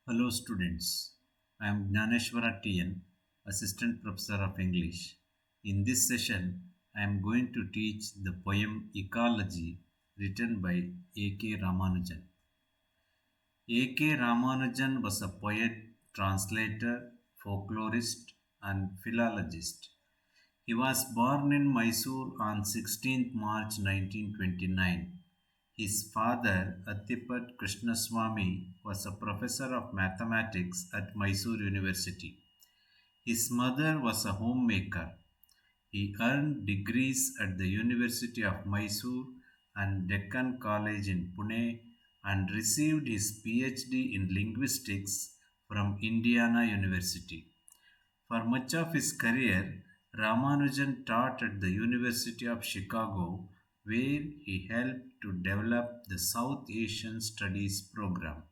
Hello students, I am Gnaneshwara TN, Assistant Professor of English. In this session, I am going to teach the poem Ecology written by A K Ramanujan. A K Ramanujan was a poet, translator, folklorist, and philologist. He was born in Mysore on 16th March 1929. His father, Attipat Krishnaswamy, was a professor of mathematics at Mysore University. His mother was a homemaker. He earned degrees at the University of Mysore and Deccan College in Pune and received his PhD in linguistics from Indiana University. For much of his career, Ramanujan taught at the University of Chicago, where he helped to develop the South Asian Studies program.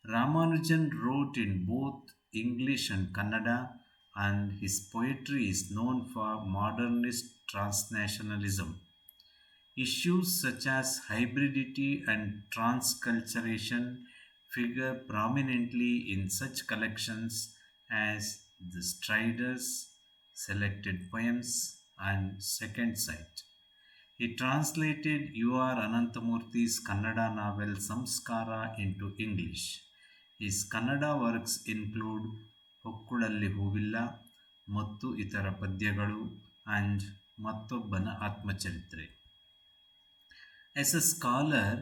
Ramanujan wrote in both English and Kannada, and his poetry is known for modernist transnationalism. Issues such as hybridity and transculturation figure prominently in such collections as The Striders, Selected Poems, and Second Sight. He translated U.R. Ananthamurthy's Kannada novel Samskara into English. His Kannada works include ಹೊಕ್ಕುಳಲ್ಲಿ ಹೂವಿಲ್ಲ ಮತ್ತು ಇತರ ಪದ್ಯಗಳು and ಮತ್ತೊಬ್ಬನ ಆತ್ಮಚರಿತ್ರೆ. As a scholar,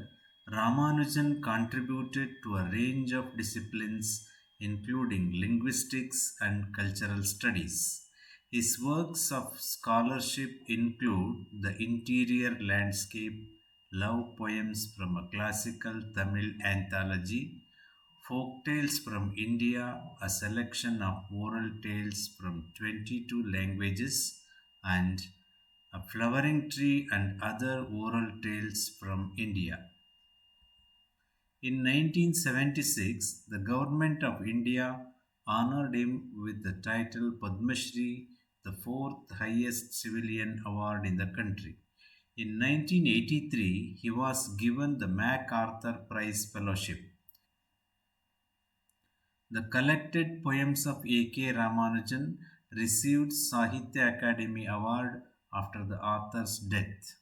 Ramanujan contributed to a range of disciplines including linguistics and cultural studies. His works of scholarship include The Interior Landscape, Love Poems from a Classical Tamil Anthology, Folk Tales from India, a selection of oral tales from 22 languages, and A Flowering Tree and Other Oral Tales from India. In 1976, the Government of India honored him with the title Padma Shri, the fourth highest civilian award in the country. In 1983, he was given the MacArthur Prize Fellowship. The collected poems of A. K. Ramanujan received Sahitya Academy Award after the author's death.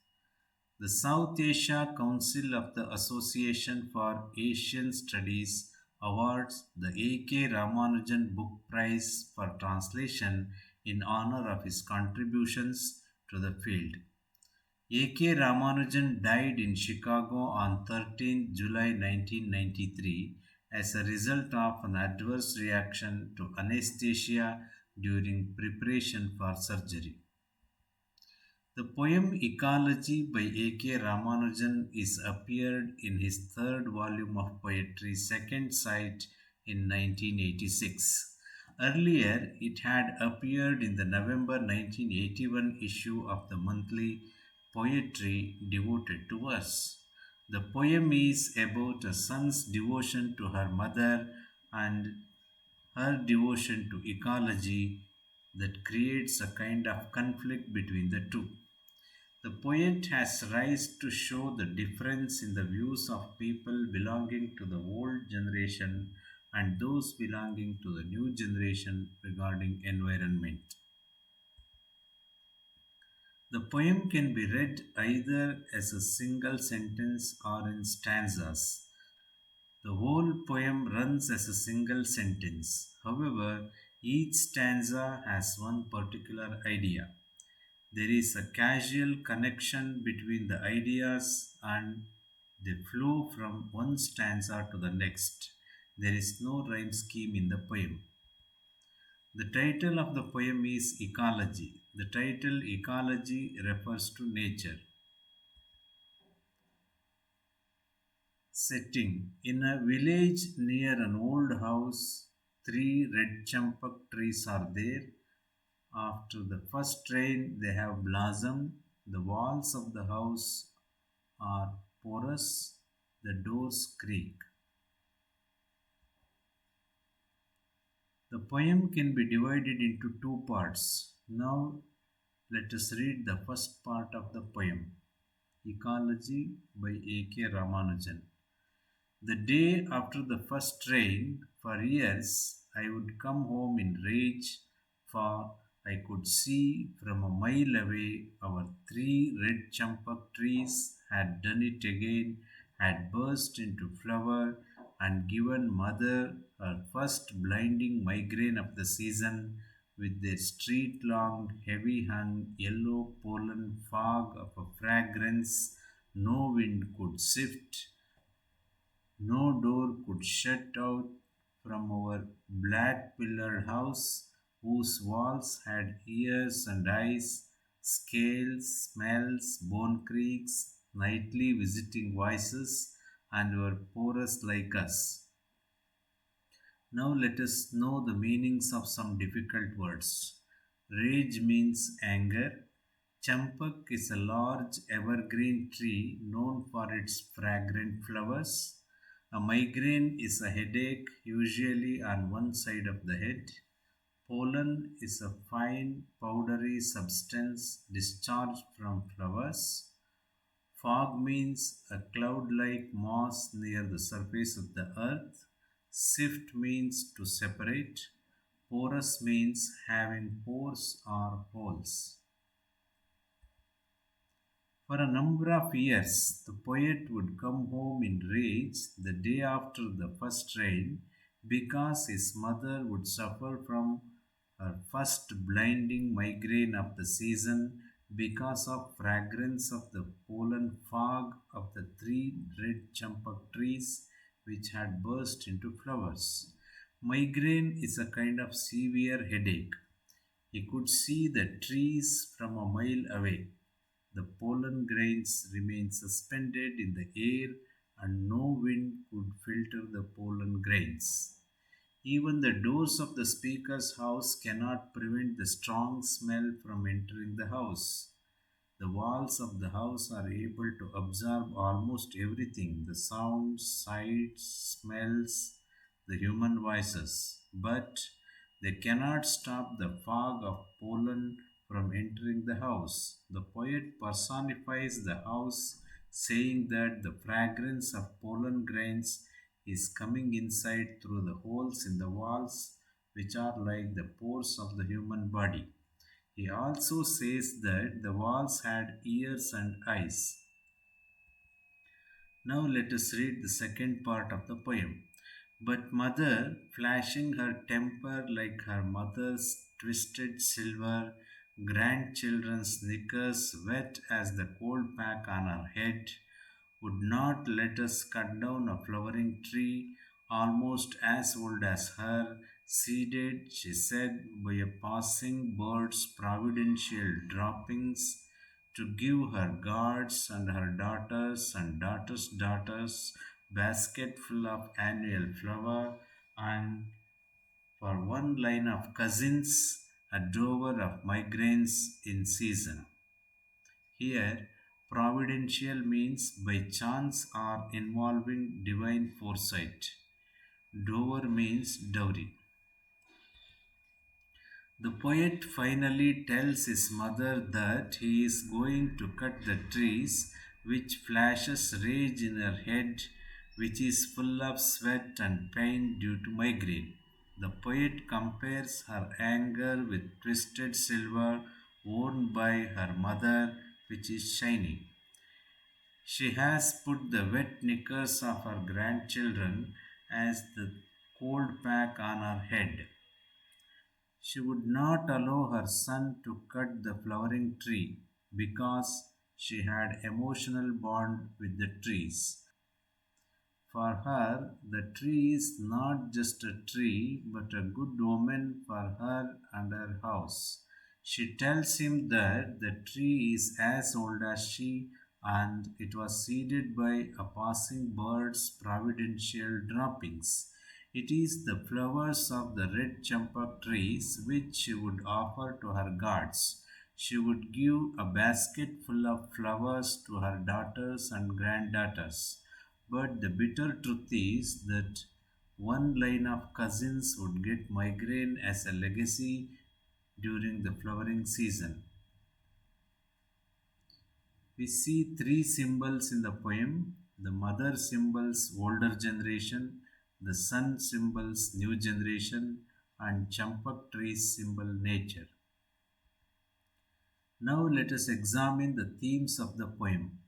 The South Asia Council of the Association for Asian Studies awards the A. K. Ramanujan Book Prize for Translation in honor of his contributions to the field. A. K. Ramanujan died in Chicago on 13 July 1993 as a result of an adverse reaction to anesthesia during preparation for surgery. The poem Ecology by A. K. Ramanujan is appeared in his third volume of poetry, Second Sight, in 1986. Earlier, it had appeared in the November 1981 issue of the monthly Poetry Devoted to Us. The poem is about a son's devotion to her mother and her devotion to ecology that creates a kind of conflict between the two. The poet has tried to show the difference in the views of people belonging to the old generation and those belonging to the new generation regarding environment. The poem can be read either as a single sentence or in stanzas. The whole poem runs as a single sentence. However, each stanza has one particular idea. There is a causal connection between the ideas and they flow from one stanza to the next. There is no rhyme scheme in the poem. The title of the poem is Ecology. The title Ecology refers to nature. Setting: in a village near an old house, three red champak trees are there. After the first rain, they have blossomed. The walls of the house are porous, the doors creak. The poem can be divided into two parts. Now, let us read the first part of the poem, Ecology by A. K. Ramanujan. The day after the first rain, for years I would come home in rage, for I could see from a mile away our three red champak trees had done it again, had burst into flower and given mother her first blinding migraine of the season with their street long, heavy hung yellow pollen fog of a fragrance no wind could sift, no door could shut out from our black pillared house, whose walls had ears and eyes, scales, smells, bone creaks, nightly visiting voices, and were porous like us. Now let us know the meanings of some difficult words. Rage means anger. Champak is a large evergreen tree known for its fragrant flowers. A migraine is a headache, usually on one side of the head. Pollen is a fine powdery substance discharged from flowers. Fog means a cloud like mass near the surface of the earth. Sift means to separate. Porous means having pores or holes. For a number of years, the poet would come home in rage the day after the first rain because his mother would suffer from her first blinding migraine of the season because of fragrance of the pollen fog of the three red champak trees which had burst into flowers. Migraine is a kind of severe headache. He could see the trees from a mile away. The pollen grains remained suspended in the air, and no wind could filter the pollen grains. Even the doors of the speaker's house cannot prevent the strong smell from entering the house. The walls of the house are able to absorb almost everything, the sounds, sights, smells, the human voices. But they cannot stop the fog of pollen from entering the house. The poet personifies the house, saying that the fragrance of pollen grains is coming inside through the holes in the walls, which are like the pores of the human body. He also says that the walls had ears and eyes. Now let us read the second part of the poem. But mother, flashing her temper like her mother's twisted silver, grandchildren's knickers wet as the cold pack on her head, would not let us cut down a flowering tree almost as old as her, seeded, she said, by a passing bird's providential droppings, to give her gods and daughters' daughters basketful of annual flower, and for one line of cousins, a drover of migraines in season. Here, providential means by chance or involving divine foresight. Dover means dowry. The poet finally tells his mother that he is going to cut the trees, which flashes rage in her head, which is full of sweat and pain due to migraine. The poet compares her anger with twisted silver worn by her mother, which is shining. She has put the wet knickers of her grandchildren as the cold pack on her head. She would not allow her son to cut the flowering tree because she had emotional bond with the trees. For her, the tree is not just a tree but a good omen for her and her house. She tells him that the tree is as old as she and it was seeded by a passing bird's providential droppings. It is the flowers of the red champak trees which she would offer to her gods. She would give a basket full of flowers to her daughters and granddaughters. But the bitter truth is that one line of cousins would get migraine as a legacy during the flowering season. We see three symbols in the poem. The mother symbols older generation, the sun symbols new generation, and champak trees symbol nature. Now let us examine the themes of the poem.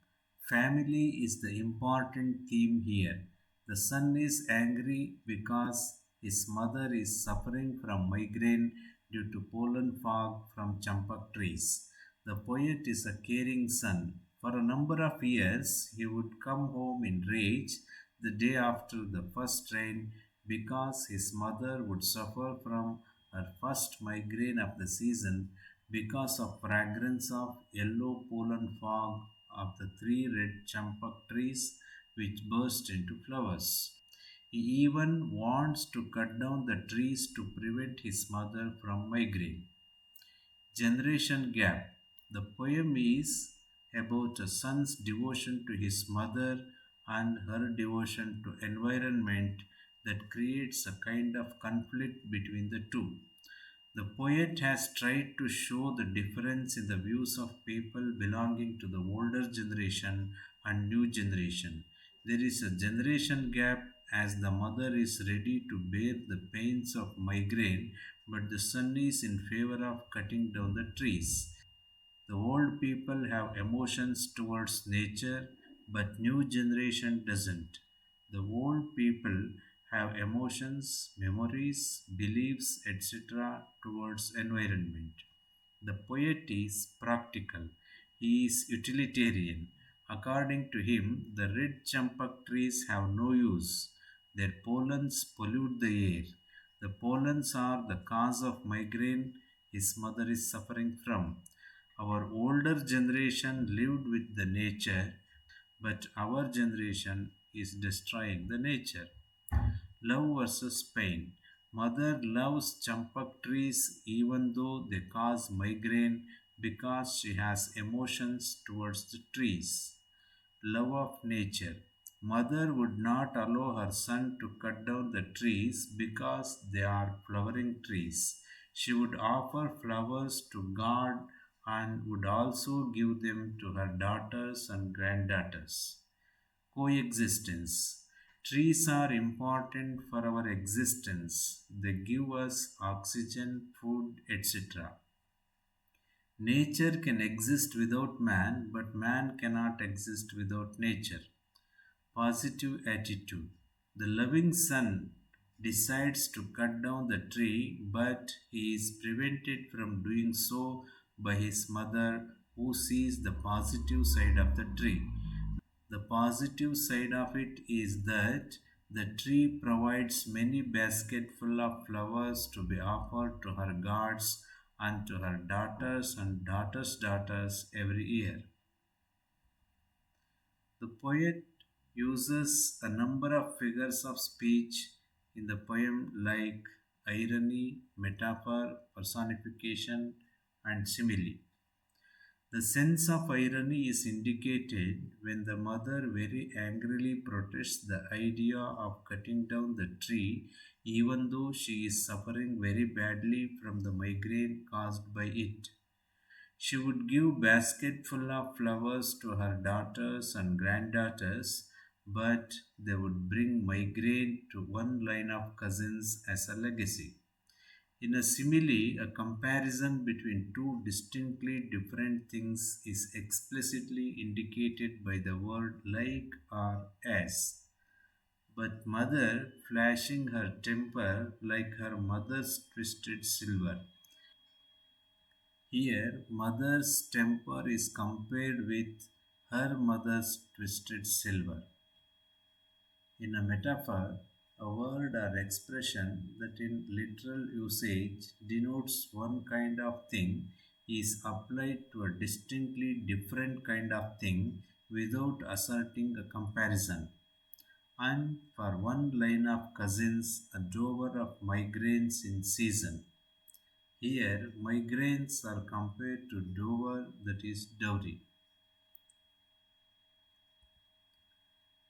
Family is the important theme here. The son is angry because his mother is suffering from migraine due to pollen fog from champak trees. The poet is a caring son. For a number of years, he would come home in rage the day after the first rain because his mother would suffer from her first migraine of the season because of fragrance of yellow pollen fog of the three red champak trees which burst into flowers. He even wants to cut down the trees to prevent his mother from migraine. Generation Gap. The poem is about a son's devotion to his mother and her devotion to environment that creates a kind of conflict between the two. The poet has tried to show the difference in the views of people belonging to the older generation and new generation. There is a generation gap as the mother is ready to bear the pains of migraine, but the son is in favor of cutting down the trees. The old people have emotions towards nature, but new generation doesn't. The old people have emotions, memories, beliefs, etc. towards environment. The poet is practical. He is utilitarian. According to him, the red champak trees have no use. Their pollens pollute the air. The pollens are the cause of migraine his mother is suffering from. Our older generation lived with the nature, but our generation is destroying the nature. Love versus pain. Mother loves champak trees even though they cause migraine because she has emotions towards the trees. Love of nature. Mother would not allow her son to cut down the trees because they are flowering trees. She would offer flowers to God and would also give them to her daughters and granddaughters. Coexistence. Trees are important for our existence. They give us oxygen, food, etc. Nature can exist without man, but man cannot exist without nature. Positive attitude. The loving son decides to cut down the tree, but he is prevented from doing so by his mother, who sees the positive side of the tree. The positive side of it is that the tree provides many basketful of flowers to be offered to her gods and to her daughters and daughters' daughters every year. The poet uses a number of figures of speech in the poem like irony, metaphor, personification, and simile. The sense of irony is indicated when the mother very angrily protests the idea of cutting down the tree even though she is suffering very badly from the migraine caused by it. She would give basketful of flowers to her daughters and granddaughters, but they would bring migraine to one line of cousins as a legacy. In a simile, a comparison between two distinctly different things is explicitly indicated by the word like or as. But mother flashing her temper like her mother's twisted silver. Here, mother's temper is compared with her mother's twisted silver. In a metaphor, a word or expression that in literal usage denotes one kind of thing is applied to a distinctly different kind of thing without asserting a comparison. And for one line of cousins, a dower of migraines in season. Here, migraines are compared to dower, that is dowry.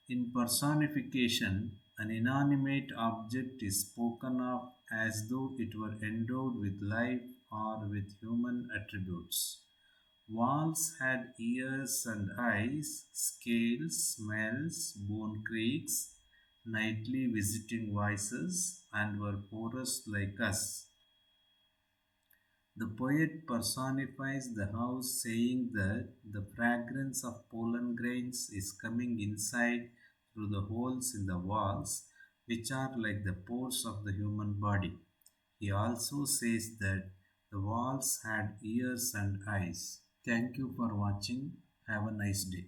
In personification, an inanimate object is spoken of as though it were endowed with life or with human attributes. Walls had ears and eyes, scales, smells, bone creaks, nightly visiting voices, and were porous like us. The poet personifies the house, saying that the fragrance of pollen grains is coming inside through the holes in the walls, which are like the pores of the human body. He also says that the walls had ears and eyes. Thank you for watching. Have a nice day.